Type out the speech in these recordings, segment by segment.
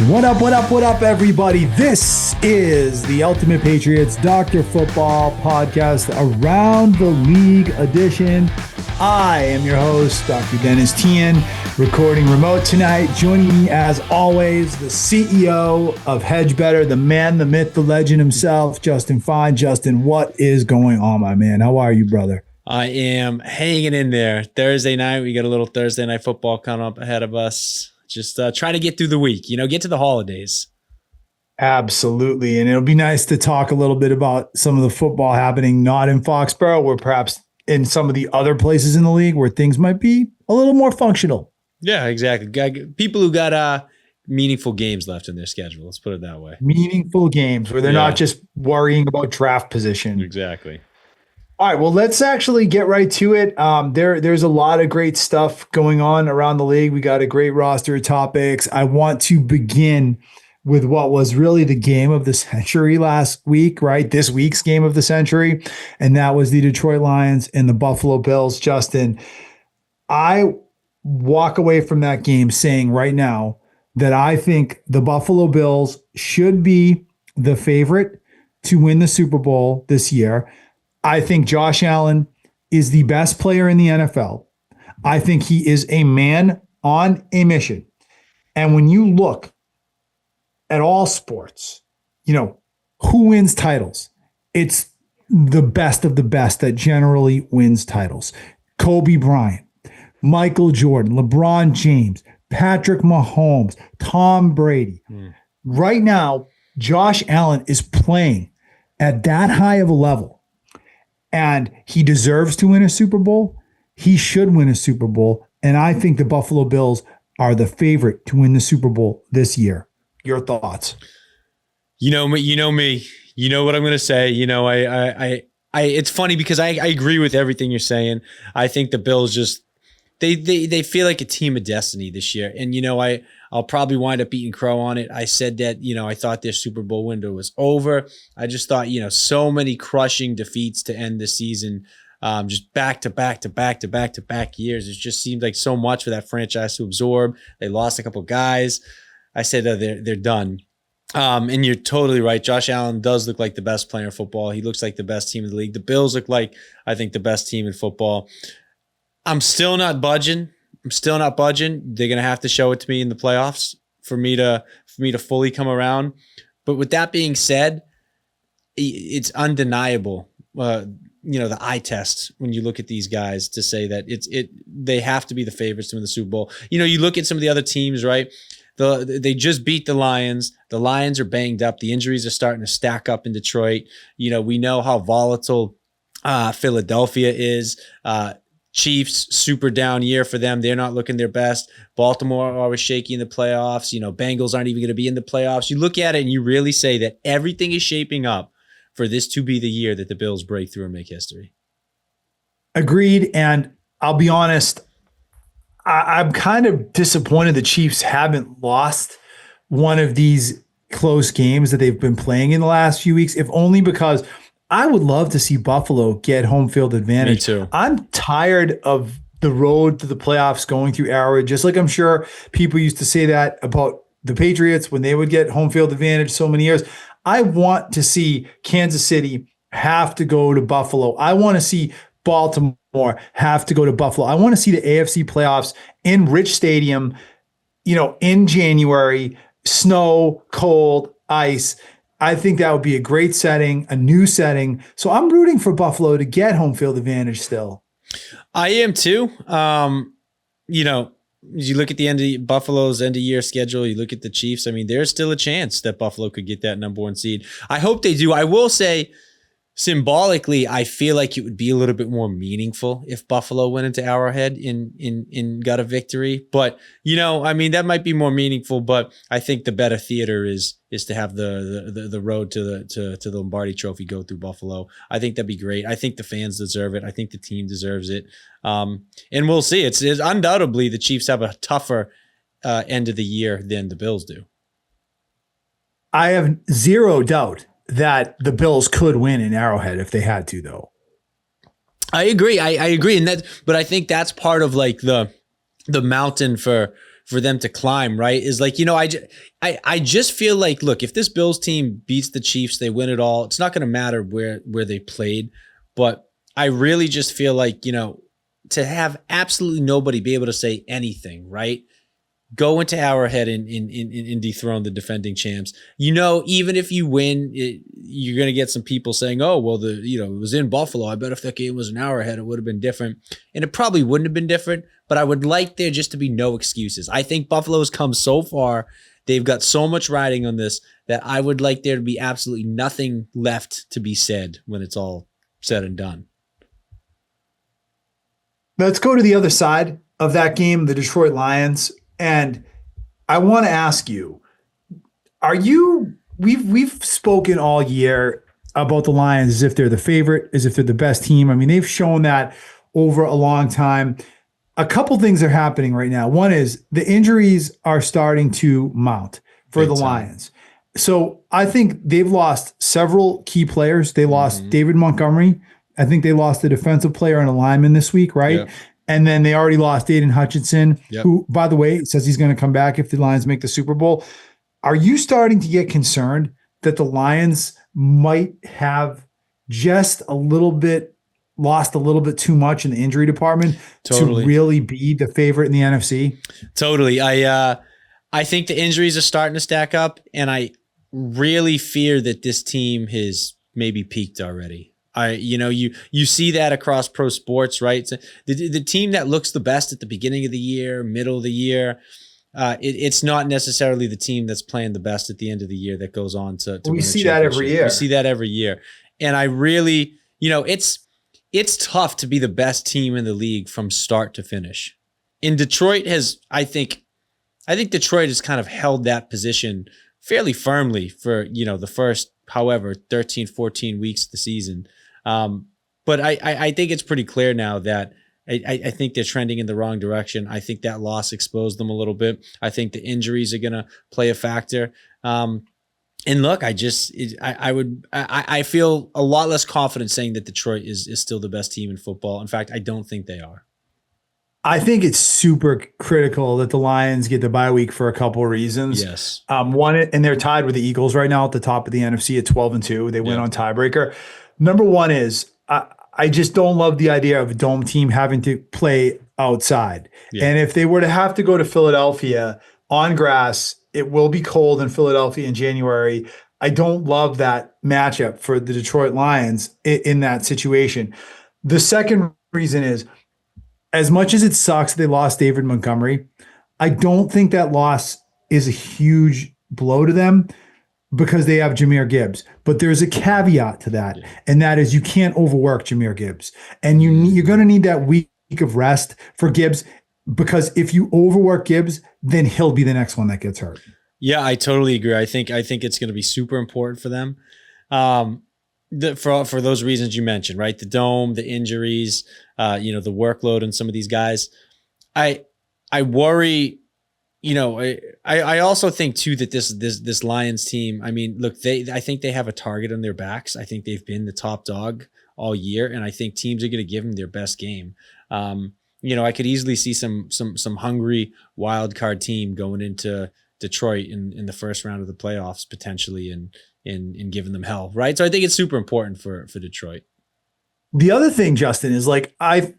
What up, everybody? This is the Ultimate Patriots Dr. Football podcast, Around the League edition. I am your host, Dr. Dennis Tian, recording remote tonight. Joining me, as always, the CEO of Hedge Better, the man, the myth, the legend himself, Justin Fine. Justin, what is going on, my man? How are you, brother? I am hanging in there. Thursday night, we got a little Thursday night football coming up ahead of us. Just trying to get through the week, get to the holidays. Absolutely. And it'll be nice to talk a little bit about some of the football happening, not in Foxborough, or perhaps in some of the other places in the league where things might be a little more functional. Yeah, exactly. People who got meaningful games left in their schedule. Let's put it that way. Meaningful games where they're not just worrying about draft position. Exactly. All right, well, let's actually get right to it. There's a lot of great stuff going on around the league. We got a great roster of topics. I want to begin with what was really the game of the century last week, right? This week's game of the century, and that was the Detroit Lions and the Buffalo Bills. Justin, I walk away from that game saying right now that I think the Buffalo Bills should be the favorite to win the Super Bowl this year. I think Josh Allen is the best player in the NFL. I think he is a man on a mission. And when you look at all sports, who wins titles? It's the best of the best that generally wins titles. Kobe Bryant, Michael Jordan, LeBron James, Patrick Mahomes, Tom Brady. Right now, Josh Allen is playing at that high of a level. And he deserves to win a Super Bowl. He should win a Super Bowl. And I think the Buffalo Bills are the favorite to win the Super Bowl this year. Your thoughts? You know me. You know what I'm going to say. It's funny because I agree with everything you're saying. I think the Bills just they feel like a team of destiny this year. And I'll probably wind up eating crow on it. I said that, I thought their Super Bowl window was over. I just thought, so many crushing defeats to end the season, just back to back years. It just seemed like so much for that franchise to absorb. They lost a couple guys. I said they're done. And you're totally right. Josh Allen does look like the best player in football. He looks like the best team in the league. The Bills look like, I think, the best team in football. I'm still not budging. They're going to have to show it to me in the playoffs for me to fully come around. But with that being said, it's undeniable, the eye test when you look at these guys to say that they have to be the favorites to win the Super Bowl. You look at some of the other teams, right? They just beat the Lions. The Lions are banged up. The injuries are starting to stack up in Detroit. We know how volatile Philadelphia is. Chiefs, super down year for them. They're not looking their best. Baltimore always shaky in the playoffs. Bengals aren't even going to be in the playoffs. You look at it and you really say that everything is shaping up for this to be the year that the Bills break through and make history. Agreed. And I'll be honest, I'm kind of disappointed the Chiefs haven't lost one of these close games that they've been playing in the last few weeks, if only because I would love to see Buffalo get home field advantage. Me too. I'm tired of the road to the playoffs going through Arrowhead, just like I'm sure people used to say that about the Patriots when they would get home field advantage so many years. I want to see Kansas City have to go to Buffalo. I want to see Baltimore have to go to Buffalo. I want to see the AFC playoffs in Rich Stadium, in January, snow, cold, ice. I think that would be a great setting, a new setting. So I'm rooting for Buffalo to get home field advantage still. I am too. You look at the end of Buffalo's end of year schedule, you look at the Chiefs. I mean, there's still a chance that Buffalo could get that number one seed. I hope they do. I will say, symbolically, I feel like it would be a little bit more meaningful if Buffalo went into Arrowhead and got a victory. But that might be more meaningful. But I think the better theater is to have the road to the Lombardi Trophy go through Buffalo. I think that'd be great. I think the fans deserve it. I think the team deserves it. And we'll see. It's undoubtedly the Chiefs have a tougher end of the year than the Bills do. I have zero doubt that the Bills could win in Arrowhead if they had to, though. I agree. I agree. But I think that's part of like the mountain for for them to climb, right? Is like, I just feel like, look, if this Bills team beats the Chiefs, they win it all. It's not going to matter where they played, but I really just feel like, to have absolutely nobody be able to say anything, right? Go into Arrowhead and dethrone the defending champs. Even if you win, you're going to get some people saying, "Oh, well, it was in Buffalo. I bet if that game was an Arrowhead, it would have been different." And it probably wouldn't have been different. But I would like there just to be no excuses. I think Buffalo's come so far; they've got so much riding on this that I would like there to be absolutely nothing left to be said when it's all said and done. Let's go to the other side of that game, the Detroit Lions. And I want to ask you, we've spoken all year about the Lions as if they're the favorite, as if they're the best team. I mean, they've shown that over a long time. A couple things are happening right now. One is the injuries are starting to mount for the Lions. So I think they've lost several key players. They lost David Montgomery. I think they lost the defensive player and a lineman this week, right? Yeah. And then they already lost Aiden Hutchinson, who, by the way, says he's going to come back if the Lions make the Super Bowl. Are you starting to get concerned that the Lions might have just lost a little bit too much in the injury department to really be the favorite in the NFC? Totally. I think the injuries are starting to stack up, and I really fear that this team has maybe peaked already. You see that across pro sports, right? So the team that looks the best at the beginning of the year, middle of the year, it's not necessarily the team that's playing the best at the end of the year that goes on to we see that every year. We see that every year. And I really, it's tough to be the best team in the league from start to finish. And Detroit I think Detroit has kind of held that position fairly firmly for, the first, however, 13, 14 weeks of the season. But I think it's pretty clear now that I think they're trending in the wrong direction. I think that loss exposed them a little bit. I think the injuries are going to play a factor. And look, I feel a lot less confident saying that Detroit is still the best team in football. In fact, I don't think they are. I think it's super critical that the Lions get the bye week for a couple of reasons. Yes. One, and they're tied with the Eagles right now at the top of the NFC at 12-2. They win on tiebreaker. Number one is I just don't love the idea of a dome team having to play outside. Yeah. And if they were to have to go to Philadelphia on grass, it will be cold in Philadelphia in January. I don't love that matchup for the Detroit Lions in that situation. The second reason is, as much as it sucks they lost David Montgomery, I don't think that loss is a huge blow to them because they have Jahmyr Gibbs. But there's a caveat to that, and that is you can't overwork Jahmyr Gibbs. And you're going to need that week of rest for Gibbs, because if you overwork Gibbs, then he'll be the next one that gets hurt. Yeah, I totally agree. I think it's going to be super important for them. For those reasons you mentioned, right? The dome, the injuries, the workload on some of these guys. I worry, I also think too that this Lions team, I mean, look, I think they have a target on their backs. I think they've been the top dog all year, and I think teams are going to give them their best game. I could easily see some hungry wild card team going into Detroit in the first round of the playoffs potentially, and giving them hell, right? So I think it's super important for Detroit. The other thing, Justin, is like I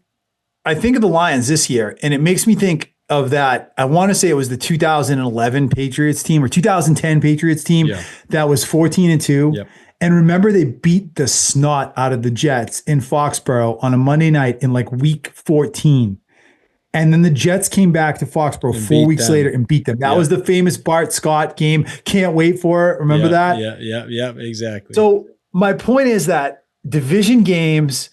think of the Lions this year, and it makes me think of that. I want to say it was the 2011 Patriots team or 2010 Patriots team that was 14-2. Yep. And remember, they beat the snot out of the Jets in Foxborough on a Monday night in like week 14. And then the Jets came back to Foxborough 4 weeks later and beat them. That was the famous Bart Scott game. Can't wait for it. Remember that? Yeah, exactly. So my point is that division games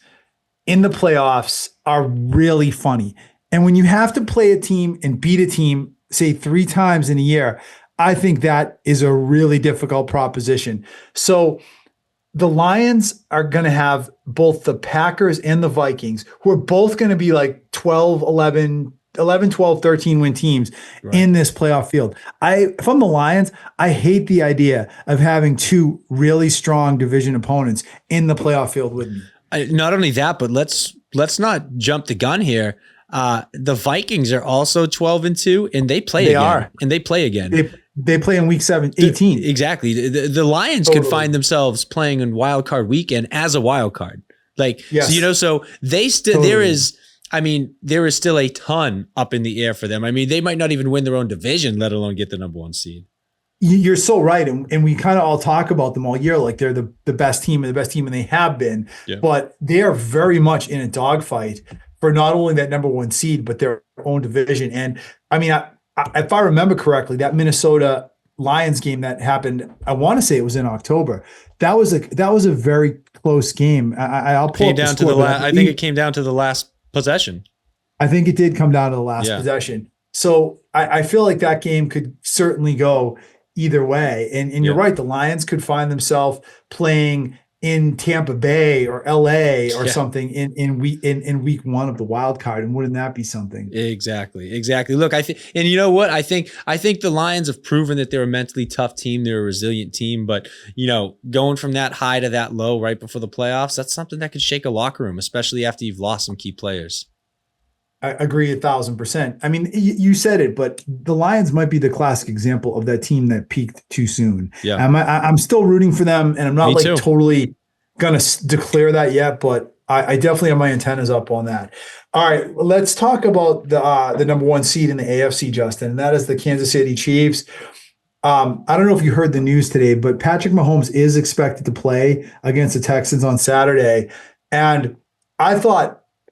in the playoffs are really funny. And when you have to play a team and beat a team, say 3 times in a year, I think that is a really difficult proposition. So the Lions are going to have both the Packers and the Vikings, who are both going to be like 12, 12, 13 win teams in this playoff field. If I'm the Lions, I hate the idea of having 2 really strong division opponents in the playoff field with me. Not only that, but let's not jump the gun here. The Vikings are also 12-2, and they play They again. are. And they play again. They play in week 18. Exactly. The Lions could find themselves playing in wild card weekend as a wild card. Like, Yes. so they still, there is still a ton up in the air for them. I mean, they might not even win their own division, let alone get the number 1 seed. You're so right. And we kind of all talk about them all year. Like they're the best team and the best team, and they have been, but they are very much in a dogfight for not only that number 1 seed, but their own division. And I mean, if I remember correctly, that Minnesota Lions game that happened, I want to say it was in October. That was a very close game. I'll pull up the score, I think it came down to the last possession. I think it did come down to the last possession. So I feel like that game could certainly go either way. And you're right. The Lions could find themselves playing in Tampa Bay or LA or something in week 1 of the wild card. And wouldn't that be something? Exactly. Look, I think, and you know what? I think the Lions have proven that they're a mentally tough team. They're a resilient team, but going from that high to that low right before the playoffs, that's something that could shake a locker room, especially after you've lost some key players. I agree 1,000%. I mean, you said it, but the Lions might be the classic example of that team that peaked too soon. Yeah, I'm still rooting for them, and I'm not totally gonna declare that yet, but I definitely have my antennas up on that. All right, let's talk about the number 1 seed in the AFC, Justin, and that is the Kansas City Chiefs. I don't know if you heard the news today, but Patrick Mahomes is expected to play against the Texans on Saturday, and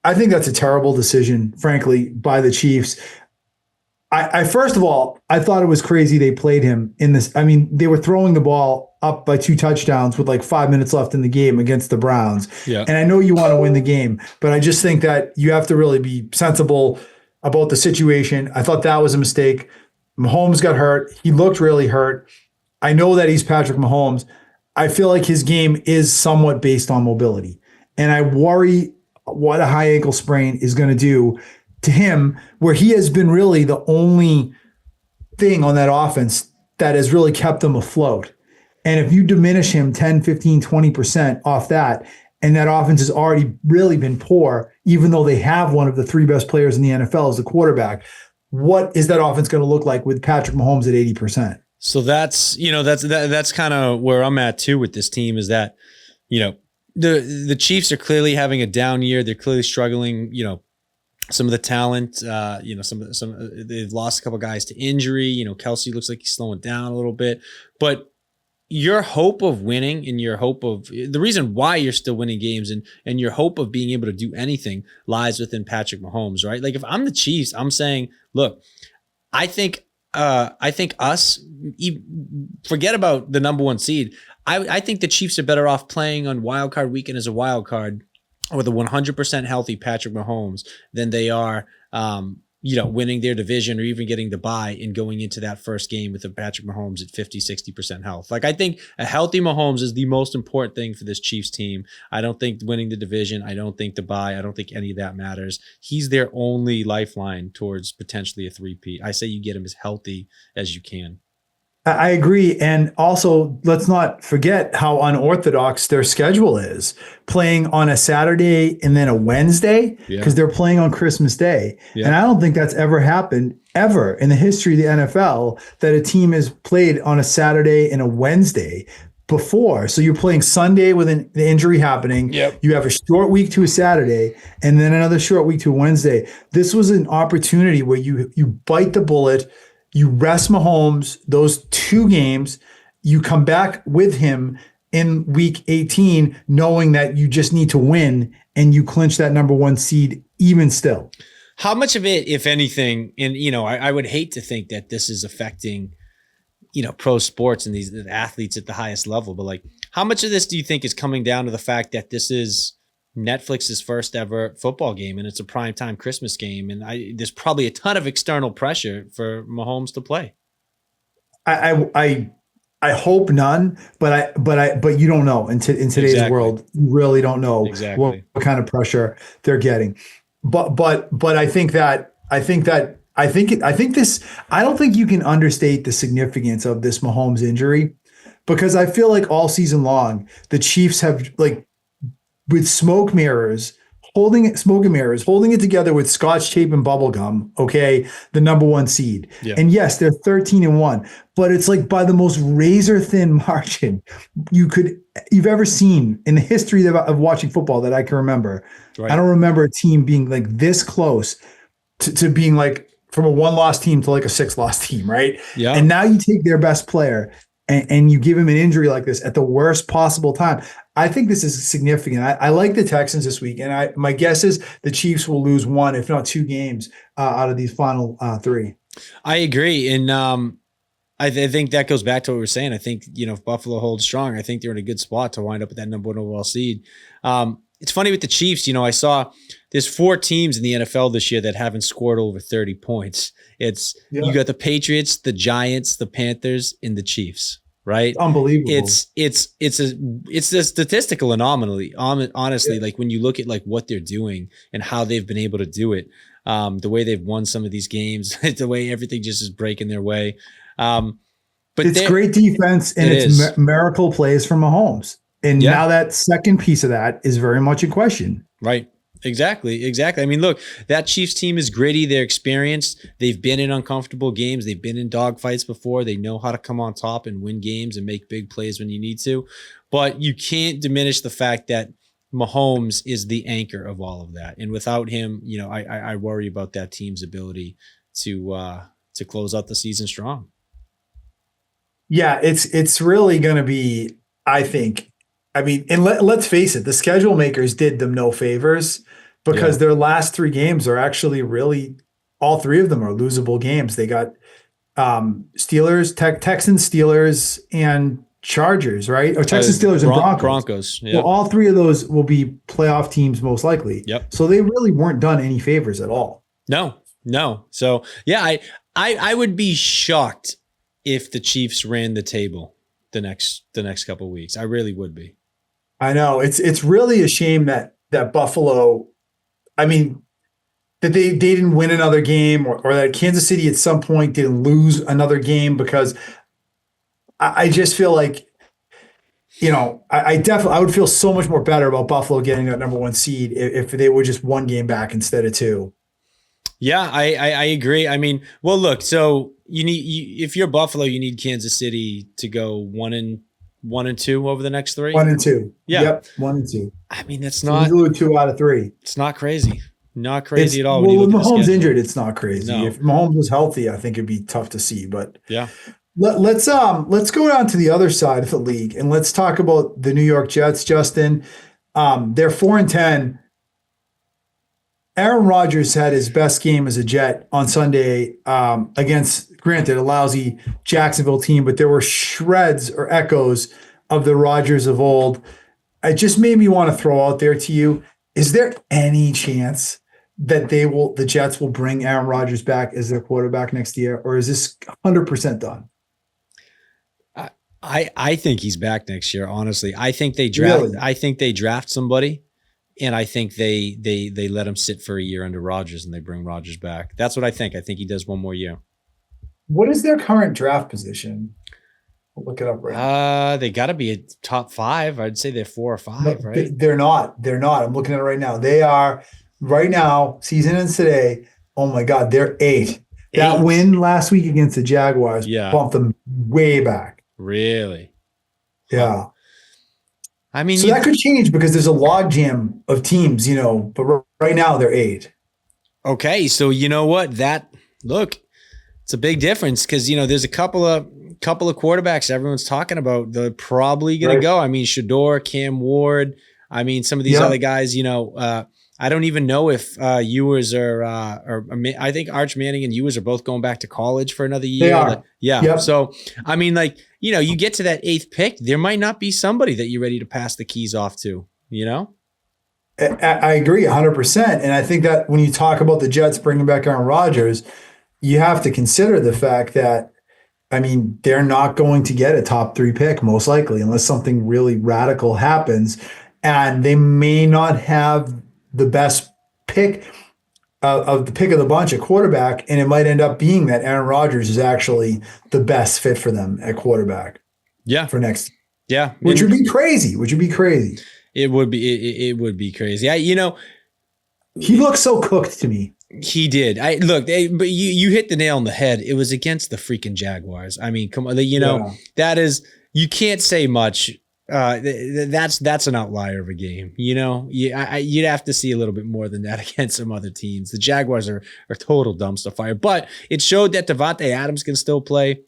I think that's a terrible decision, frankly, by the Chiefs. I first of all, I thought it was crazy they played him in this. I mean, they were throwing the ball up by 2 touchdowns with like 5 minutes left in the game against the Browns. Yeah. And I know you want to win the game, but I just think that you have to really be sensible about the situation. I thought that was a mistake. Mahomes got hurt. He looked really hurt. I know that he's Patrick Mahomes. I feel like his game is somewhat based on mobility. And I worry what a high ankle sprain is going to do to him, where he has been really the only thing on that offense that has really kept them afloat. And if you diminish him 10, 15, 20% off that, and that offense has already really been poor, even though they have one of the 3 best players in the NFL as the quarterback, what is that offense going to look like with Patrick Mahomes at 80%? So that's kind of where I'm at too with this team, is that, the Chiefs are clearly having a down year. They're clearly struggling, some of the talent, they've lost a couple guys to injury. Kelsey looks like he's slowing down a little bit, but your hope of winning and your hope of the reason why you're still winning games and your hope of being able to do anything lies within Patrick Mahomes, right? Like if I'm the Chiefs, I'm saying, look, I think us, forget about the number 1 seed. I think the Chiefs are better off playing on wild card weekend as a wild card with a 100% healthy Patrick Mahomes than they are, winning their division or even getting the bye and going into that first game with a Patrick Mahomes at 50, 60% health. Like I think a healthy Mahomes is the most important thing for this Chiefs team. I don't think winning the division, I don't think the bye, I don't think any of that matters. He's their only lifeline towards potentially a 3-peat. I say you get him as healthy as you can. I agree. And also, let's not forget how unorthodox their schedule is, playing on a Saturday and then a Wednesday, because they're playing on Christmas Day. Yeah. And I don't think that's ever happened ever in the history of the NFL that a team has played on a Saturday and a Wednesday before. So you're playing Sunday with the injury happening. Yep. You have a short week to a Saturday and then another short week to a Wednesday. This was an opportunity where you bite the bullet. You rest Mahomes those 2 games. You come back with him in week 18, knowing that you just need to win and you clinch that number 1 seed even still. How much of it, if anything, and I would hate to think that this is affecting, pro sports and these athletes at the highest level, but like how much of this do you think is coming down to the fact that this is Netflix's first ever football game and it's a primetime Christmas game, and there's probably a ton of external pressure for Mahomes to play? I hope none, but you don't know in today's world. You really don't know what kind of pressure they're getting. But I don't think you can understate the significance of this Mahomes injury, because I feel like all season long the Chiefs have, like, with smoke mirrors, smoke and mirrors, holding it together with Scotch tape and bubble gum. Okay, the number one seed, Yeah. and yes, they're 13-1, but it's like by the most razor thin margin you've ever seen in the history of watching football that I can remember. Right. I don't remember a team being like this close to being like from a 1-loss team to like a 6-loss team, right? Yeah. And now you take their best player and you give him an injury like this at the worst possible time. I think this is significant. I like the Texans this week, and my guess is the Chiefs will lose 1, if not 2 games out of these final 3. I agree, and I think that goes back to what we were saying. I think if Buffalo holds strong, I think they're in a good spot to wind up with that number 1 overall seed. It's funny with the Chiefs. I saw there's 4 teams in the NFL this year that haven't scored over 30 points. You got the Patriots, the Giants, the Panthers, and the Chiefs. Right? Unbelievable. It's a statistical anomaly. Honestly, like when you look at like what they're doing and how they've been able to do it, the way they've won some of these games, the way everything just is breaking their way. But it's great defense and it's miracle plays from Mahomes. And now that second piece of that is very much in question. Right. Exactly. I mean, look, that Chiefs team is gritty. They're experienced. They've been in uncomfortable games. They've been in dogfights before. They know how to come on top and win games and make big plays when you need to. But you can't diminish the fact that Mahomes is the anchor of all of that. And without him, I worry about that team's ability to close out the season strong. Yeah, it's really going to be, I think. I mean, and let's face it, the schedule makers did them no favors because their last 3 games are actually really, all 3 of them are losable games. They got Steelers, Texans, Steelers, and Chargers, right? Or Texans, Steelers, and Broncos. Yeah. Well, all 3 of those will be playoff teams most likely. Yep. So they really weren't done any favors at all. No. So yeah, I would be shocked if the Chiefs ran the table the next couple of weeks. I really would be. I know it's really a shame that Buffalo, I mean, that they didn't win another game or that Kansas City at some point didn't lose another game, because I just feel like, I would feel so much more better about Buffalo getting that number 1 seed if they were just 1 game back instead of 2. Yeah, I agree. I mean, well, look, so if you're Buffalo, you need Kansas City to go 1-2 over the next 3. 1-2. Yeah. Yep. 1-2. I mean, that's not 2 out of 3. It's not crazy. Not crazy at all. Well, with Mahomes injured, it's not crazy. No. If Mahomes was healthy, I think it'd be tough to see. But yeah, let's go down to the other side of the league and let's talk about the New York Jets. Justin, they're 4-10. Aaron Rodgers had his best game as a Jet on Sunday against, granted, a lousy Jacksonville team, but there were shreds or echoes of the Rodgers of old. It just made me want to throw out there to you, is there any chance that the Jets will bring Aaron Rodgers back as their quarterback next year, or is this 100% done? I think he's back next year, honestly. I think they draft somebody. And I think they let him sit for a year under Rodgers and they bring Rodgers back. That's what I think. I think he does 1 more year. What is their current draft position? I'll look it up right now. They got to be a top 5. I'd say they're 4 or 5, no, right? They're not. I'm looking at it right now. They are right now, season ends today. Oh my God, they're 8. That win last week against the Jaguars bumped them way back. Really? Yeah. I mean, so that could change because there's a logjam of teams, but right now they're 8. Okay. So you know what? It's a big difference because, there's a couple of quarterbacks everyone's talking about. They're probably going to go. I mean, Shador, Cam Ward. I mean, some of these other guys, I don't even know if Ewers or I think Arch Manning and Ewers are both going back to college for another year. They are. Yep. So, I mean, you get to that 8th pick, there might not be somebody that you're ready to pass the keys off to, I agree 100%. And I think that when you talk about the Jets bringing back Aaron Rodgers, you have to consider the fact that, I mean, they're not going to get a top 3 pick, most likely, unless something really radical happens. And they may not have the best pick of the pick of the bunch at quarterback, and it might end up being that Aaron Rodgers is actually the best fit for them at quarterback. Yeah, for next. Yeah, which would be crazy. It would be crazy. It would be crazy. He looked so cooked to me. He did. But you hit the nail on the head. It was against the freaking Jaguars. I mean, come on, that is, you can't say much. That's an outlier of a game. You'd have to see a little bit more than that against some other teams. The Jaguars are total dumpster fire, but it showed that Devontae Adams can still play.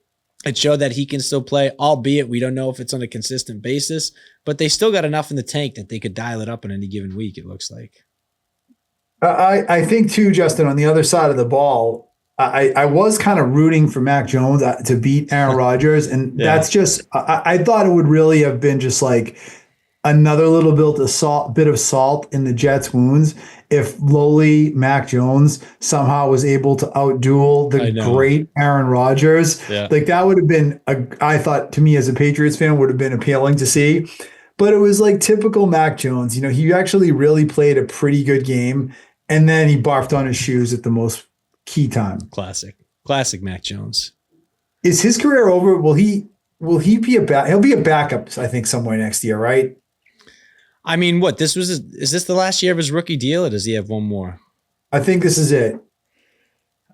It showed that he can still play, albeit we don't know if it's on a consistent basis, but they still got enough in the tank that they could dial it up in any given week, it looks like. I think too, Justin, on the other side of the ball, I was kind of rooting for Mac Jones to beat Aaron Rodgers. And that's just, I thought it would really have been just like another little bit of salt in the Jets' wounds if lowly Mac Jones somehow was able to outduel the great Aaron Rodgers. Yeah. Like that would have been, I thought to me as a Patriots fan would have been appealing to see. But it was like typical Mac Jones. He actually really played a pretty good game. And then he barfed on his shoes at the most key time. Classic Mac Jones. Is his career over? Will he be he'll be a backup, I think, somewhere next year, right? I mean, is this the last year of his rookie deal, or does he have one more? I think this is it.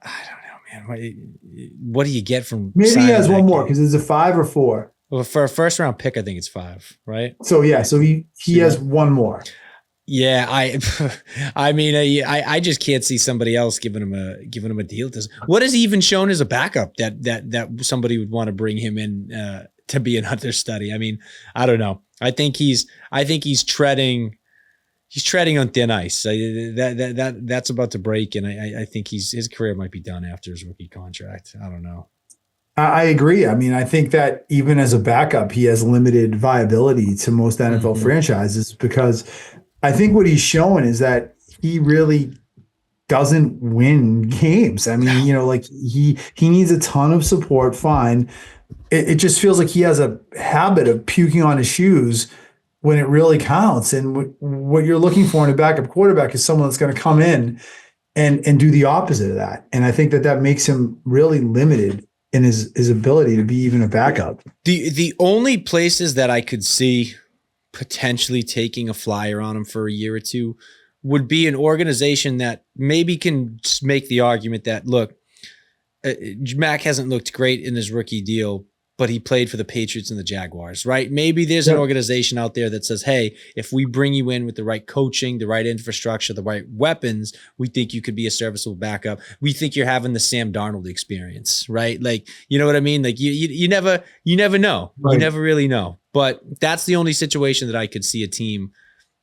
I don't know, man. What do you get from maybe he has one more because it's a 5 or 4? Well, for a first round pick, I think it's 5, right? So he has one more. Yeah, I mean, I just can't see somebody else giving him a deal. What has he even shown as a backup that somebody would want to bring him in to be an understudy? I mean, I don't know. I think he's treading on thin ice. That's about to break, and I think his career might be done after his rookie contract. I don't know. I agree. I mean, I think that even as a backup, he has limited viability to most NFL franchises because I think what he's showing is that he really doesn't win games. I mean, he needs a ton of support. Fine. It just feels like he has a habit of puking on his shoes when it really counts. And what you're looking for in a backup quarterback is someone that's going to come in and do the opposite of that. And I think that makes him really limited in his ability to be even a backup. The only places that I could see potentially taking a flyer on him for a year or two would be an organization that maybe can make the argument that, look, Mac hasn't looked great in his rookie deal, but he played for the Patriots and the Jaguars, right? Maybe there's an organization out there that says, hey, if we bring you in with the right coaching, the right infrastructure, the right weapons, we think you could be a serviceable backup. We think you're having the Sam Darnold experience, right? Like, you know what I mean? Like you never know. Right. You never really know. But that's the only situation that I could see a team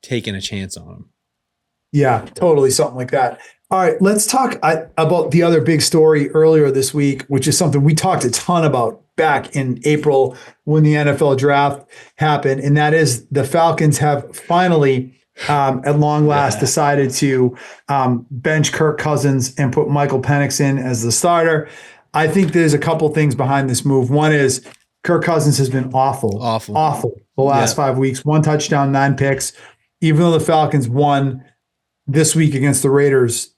taking a chance on him. Yeah, totally. Something like that. All right, let's talk about the other big story earlier this week, which is something we talked a ton about back in April when the NFL draft happened. And that is the Falcons have finally, at long last, decided to bench Kirk Cousins and put Michael Penix in as the starter. I think there's a couple things behind this move. One is Kirk Cousins has been awful the last 5 weeks. 1 touchdown, 9 picks. Even though the Falcons won this week against the Raiders,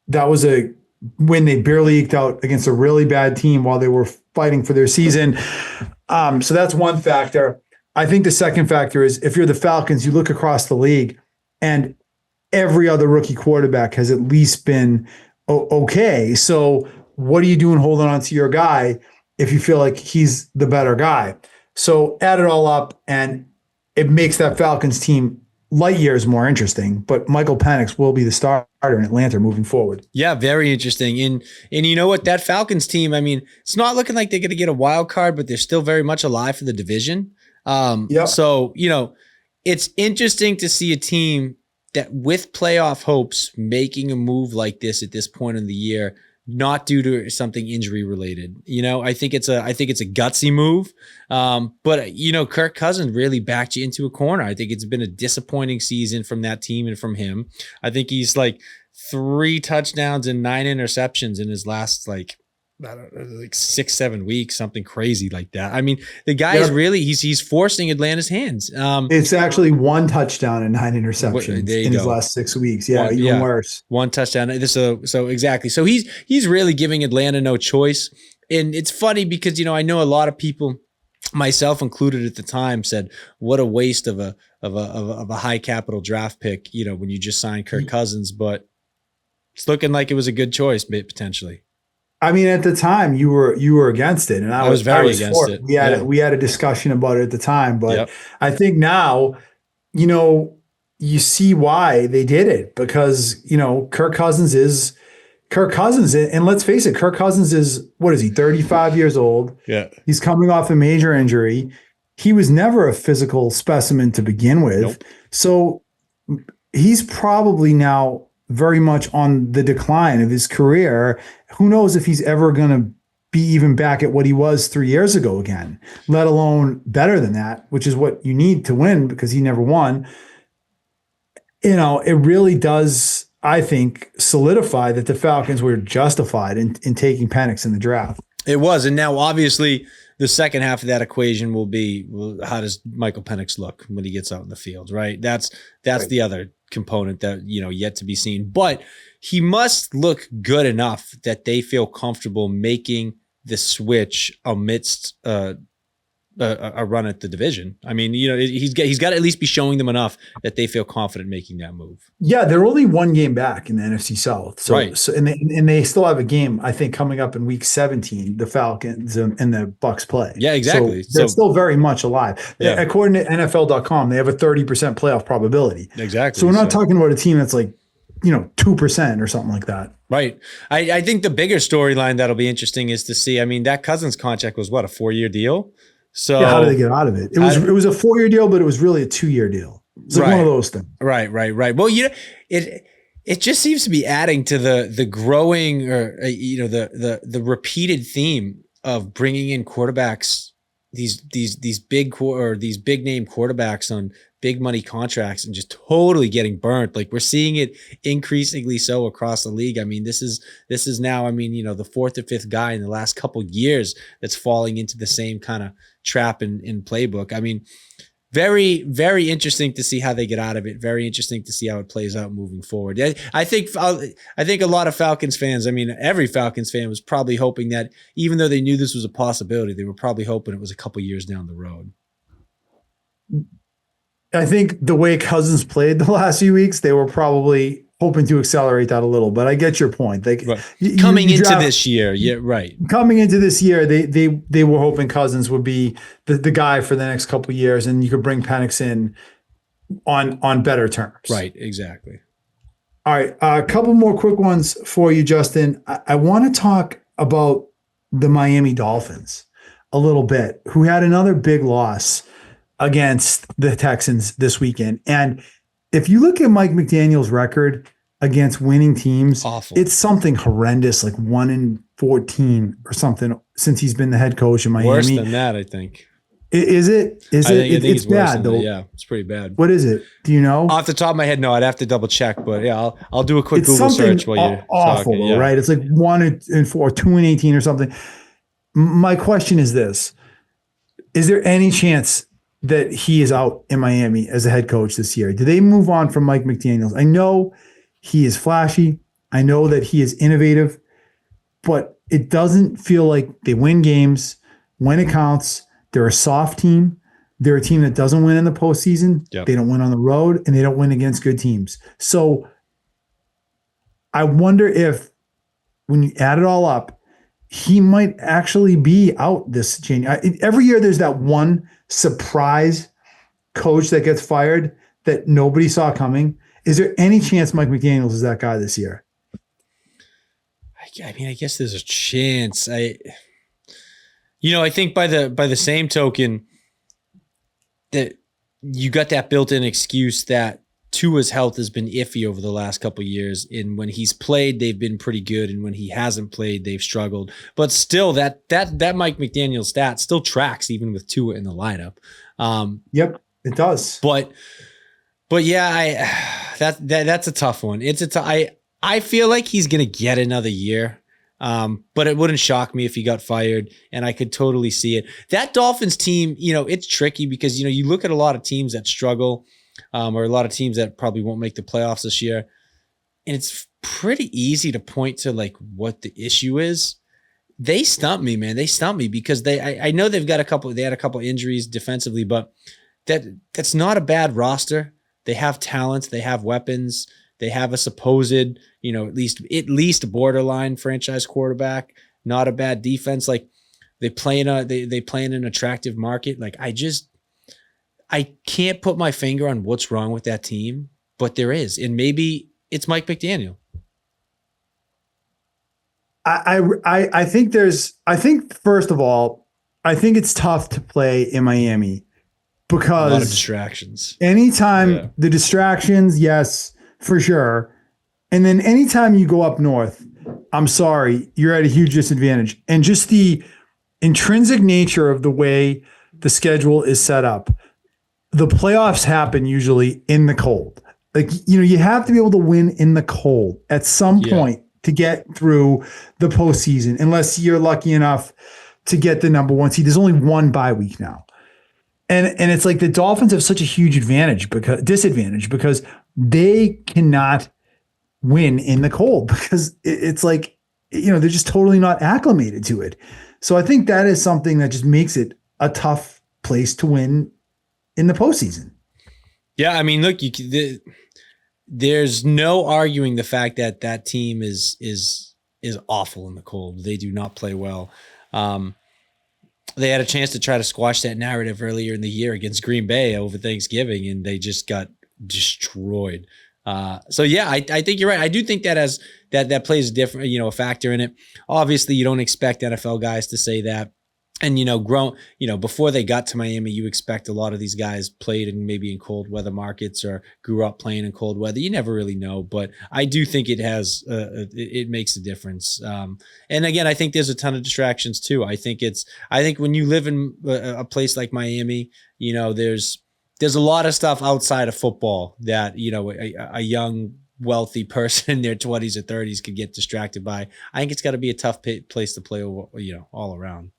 that was a win they barely eked out against a really bad team while they were fighting for their season. So that's one factor. I think the second factor is if you're the Falcons, you look across the league and every other rookie quarterback has at least been okay. So what are you doing holding on to your guy if you feel like he's the better guy? So add it all up and it makes that Falcons team light years more interesting, but Michael Penix will be the starter in Atlanta moving forward. Yeah, very interesting. And you know what? That Falcons team, I mean, it's not looking like they're going to get a wild card, but they're still very much alive for the division. So, it's interesting to see a team that with playoff hopes making a move like this at this point in the year, not due to something injury related. I think it's a gutsy move. But Kirk Cousins really backed you into a corner. I think it's been a disappointing season from that team and from him. I think he's like 3 touchdowns and 9 interceptions in his last 6-7 weeks, something crazy like that. I mean, the guy is really he's forcing Atlanta's hands. It's actually 1 touchdown and 9 interceptions in his last 6 weeks. Yeah, even worse. 1 touchdown. So exactly. So he's really giving Atlanta no choice. And it's funny because I know a lot of people, myself included at the time, said what a waste of a high capital draft pick. When you just signed Kirk Cousins, but It's looking like it was a good choice, potentially. I mean, at the time you were against it, and I was very against for it. it. We had a discussion about it at the time, but Yep. I think now, you see why they did it, because Kirk Cousins, and let's face it, Kirk Cousins is, what is he, 35 years old? Yeah. He's coming off a major injury. He was never a physical specimen to begin with. Nope. So he's probably now very much on the decline of his career. Who knows if he's ever going to be even back at what he was 3 years ago again, let alone better than that, which is what you need to win, because he never won. It really does, I think, solidify that the Falcons were justified in taking Penix in the draft. It was. And now obviously the second half of that equation will be, well, how does Michael Penix look when he gets out in the field, right? That's right. The other component that, yet to be seen. But he must look good enough that they feel comfortable making the switch amidst a run at the division. I mean, he's got to at least be showing them enough that they feel confident making that move. Yeah, they're only one game back in the NFC South. So, right. So and they still have a game, I think, coming up in week 17. The Falcons and the Bucks play. Yeah, exactly. So they're still very much alive. Yeah. According to NFL.com, they have a 30% playoff probability. Exactly. So we're not talking about a team that's like 2% or something like that. Right. I think the bigger storyline that'll be interesting is to see. I mean, that Cousins contract was what, a 4-year deal? So yeah, how did they get out of it? It was a 4-year deal, but it was really a 2-year deal. It's like one of those things. Right. Well, it just seems to be adding to the growing, or the repeated theme of bringing in quarterbacks, these big name quarterbacks on big money contracts, and just totally getting burnt. Like, we're seeing it increasingly so across the league. I mean, this is now, the fourth or fifth guy in the last couple of years that's falling into the same kind of trap in playbook. I mean, very, very interesting to see how they get out of it. Very interesting to see how it plays out moving forward. I think a lot of Falcons fans, every Falcons fan was probably hoping that, even though they knew this was a possibility, they were probably hoping it was a couple years down the road. I think the way Cousins played the last few weeks, they were probably hoping to accelerate that a little, but I get your point. Like, coming into this year. Yeah. Right. Coming into this year, they were hoping Cousins would be the guy for the next couple of years, and you could bring Penix in on better terms. Right. Exactly. All right. A couple more quick ones for you, Justin. I want to talk about the Miami Dolphins a little bit, who had another big loss against the Texans this weekend. And if you look at Mike McDaniel's record against winning teams, awful. It's something horrendous, like 1-14 or something, since he's been the head coach in Miami. Worse than that, I think. Is it? I think it's bad though. Yeah, it's pretty bad. What is it? Do you know? Off the top of my head, no. I'd have to double check, but yeah, I'll do a quick it's Google search while you're awful, talking. Though, right? It's like 1-4, 2-18 or something. My question is this: is there any chance that he is out in Miami as a head coach this year? Do they move on from Mike McDaniels? I know he is flashy. I know that he is innovative, but it doesn't feel like they win games when it counts. They're a soft team. They're a team that doesn't win in the postseason. Yep. They don't win on the road, and they don't win against good teams. So I wonder if, when you add it all up, he might actually be out this January. Every year there's that one surprise coach that gets fired that nobody saw coming. Is there any chance Mike McDaniels is that guy this year? I guess there's a chance. I think by the same token that you got that built-in excuse that Tua's health has been iffy over the last couple of years. And when he's played, they've been pretty good. And when he hasn't played, they've struggled. But still, that Mike McDaniel stat still tracks even with Tua in the lineup. Yep, it does. But yeah, that's a tough one. I feel like he's gonna get another year. But it wouldn't shock me if he got fired, and I could totally see it. That Dolphins team, it's tricky because, you look at a lot of teams that struggle, or a lot of teams that probably won't make the playoffs this year. And it's pretty easy to point to like what the issue is. They stumped me, man. They stumped me because I know they had a couple injuries defensively, but that's not a bad roster. They have talent. They have weapons. They have a supposed, at least a borderline franchise quarterback, not a bad defense. Like they play in an attractive market. Like I can't put my finger on what's wrong with that team, but there is. And maybe it's Mike McDaniel. I think first of all, I think it's tough to play in Miami because a lot of distractions. Anytime the distractions, yes, for sure. And then anytime you go up north, I'm sorry, you're at a huge disadvantage. And just the intrinsic nature of the way the schedule is set up, the playoffs happen usually in the cold. Like, you have to be able to win in the cold at some point to get through the postseason, unless you're lucky enough to get the number one seed. There's only one bye week now. And it's like the Dolphins have such a huge disadvantage because they cannot win in the cold because it's like, they're just totally not acclimated to it. So I think that is something that just makes it a tough place to win in the postseason. Yeah, I mean, look, there's no arguing the fact that that team is awful in the cold. They do not play well. They had a chance to try to squash that narrative earlier in the year against Green Bay over Thanksgiving, and they just got destroyed. So yeah, I think you're right. I do think that plays a different, a factor in it. Obviously, you don't expect NFL guys to say that. And, before they got to Miami, you expect a lot of these guys played in cold weather markets or grew up playing in cold weather. You never really know, but I do think it makes a difference. And again, I think there's a ton of distractions too. I think when you live in a place like Miami, there's a lot of stuff outside of football that, a young, wealthy person in their 20s or 30s could get distracted by. I think it's got to be a tough place to play, all around.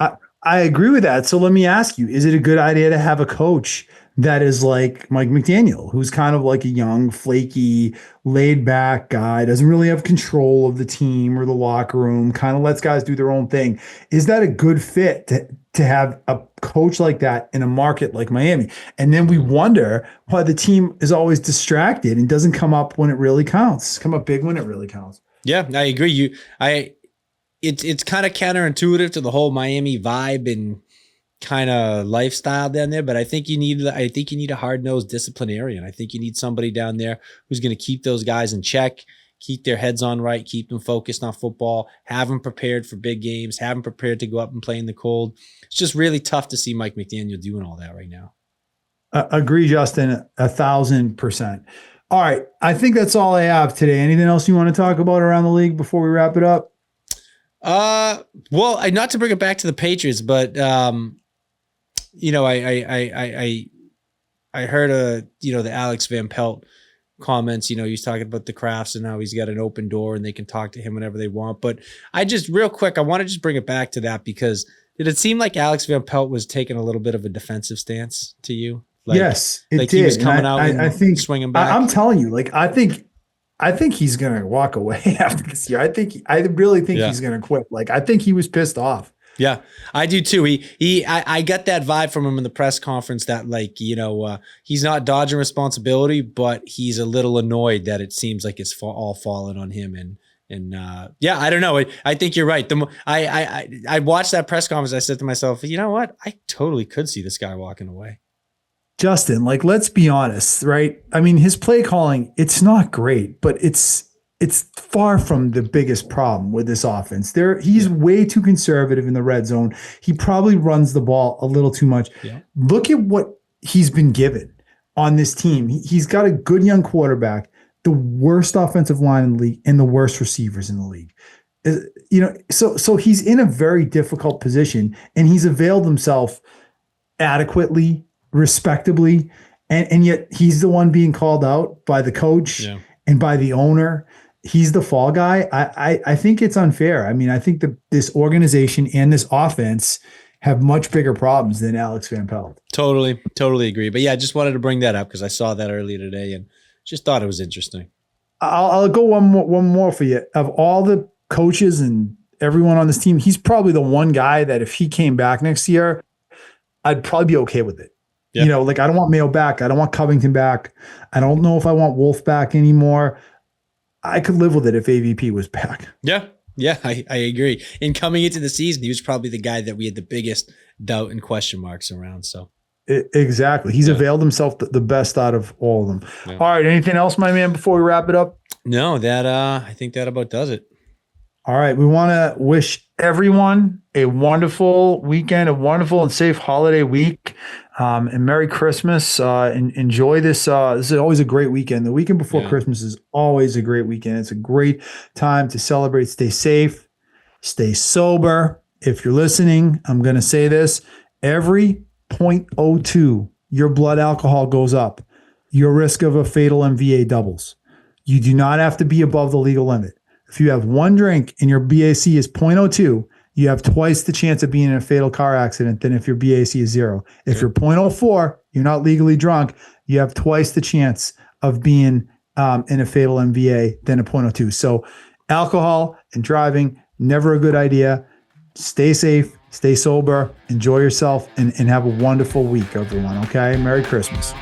I agree with that. So let me ask you, is it a good idea to have a coach that is like Mike McDaniel, who's kind of like a young, flaky, laid back guy, doesn't really have control of the team or the locker room, kind of lets guys do their own thing? Is that a good fit to have a coach like that in a market like Miami? And then we wonder why the team is always distracted and doesn't come up when it really counts, come up big when it really counts. Yeah, I agree. It's kind of counterintuitive to the whole Miami vibe and kind of lifestyle down there, but I think you need a hard-nosed disciplinarian. I think you need somebody down there who's going to keep those guys in check, keep their heads on right, keep them focused on football, have them prepared for big games, have them prepared to go up and play in the cold. It's just really tough to see Mike McDaniel doing all that right now. Agree, Justin, 1,000%. All right, I think that's all I have today. Anything else you want to talk about around the league before we wrap it up? Well, not to bring it back to the Patriots, but I heard the Alex Van Pelt comments. He's talking about the Crafts and how he's got an open door and they can talk to him whenever they want. But real quick, I want to just bring it back to that because did it seem like Alex Van Pelt was taking a little bit of a defensive stance to you? Yes, it did. He was coming out I think swinging back. I'm telling you, I think he's going to walk away after this year. I really think he's going to quit. I think he was pissed off. Yeah, I do too. I got that vibe from him in the press conference that he's not dodging responsibility, but he's a little annoyed that it seems like it's all fallen on him. And I don't know. I think you're right. I watched that press conference. I said to myself, you know what? I totally could see this guy walking away. Justin, let's be honest, right? I mean, his play calling, it's not great, but it's far from the biggest problem with this offense. He's way too conservative in the red zone. He probably runs the ball a little too much. Yeah. Look at what he's been given on this team. He's got a good young quarterback, the worst offensive line in the league, and the worst receivers in the league. So he's in a very difficult position, and he's availed himself adequately, respectably, and yet he's the one being called out by the coach and by the owner. He's the fall guy. I think it's unfair. I mean, I think this organization and this offense have much bigger problems than Alex Van Pelt. Totally agree. But yeah, I just wanted to bring that up because I saw that earlier today and just thought it was interesting. I'll go one more for you. Of all the coaches and everyone on this team, he's probably the one guy that if he came back next year, I'd probably be okay with it. Yep. I don't want Mayo back. I don't want Covington back. I don't know if I want Wolf back anymore. I could live with it if AVP was back. Yeah. Yeah, I agree. And coming into the season, he was probably the guy that we had the biggest doubt and question marks around. So Exactly. He's availed himself the best out of all of them. Yeah. All right. Anything else, my man, before we wrap it up? No, that I think that about does it. All right. We want to wish everyone a wonderful weekend, a wonderful and safe holiday week. And Merry Christmas. Enjoy this. This is always a great weekend. The weekend before Christmas is always a great weekend. It's a great time to celebrate. Stay safe, stay sober. If you're listening, I'm going to say this. Every 0.02, your blood alcohol goes up. Your risk of a fatal MVA doubles. You do not have to be above the legal limit. If you have one drink and your BAC is 0.02, you have twice the chance of being in a fatal car accident than if your BAC is 0. If you're 0.04, you're not legally drunk, you have twice the chance of being in a fatal MVA than a 0.02. So alcohol and driving, never a good idea. Stay safe, stay sober, enjoy yourself, and have a wonderful week, everyone. Okay? Merry Christmas.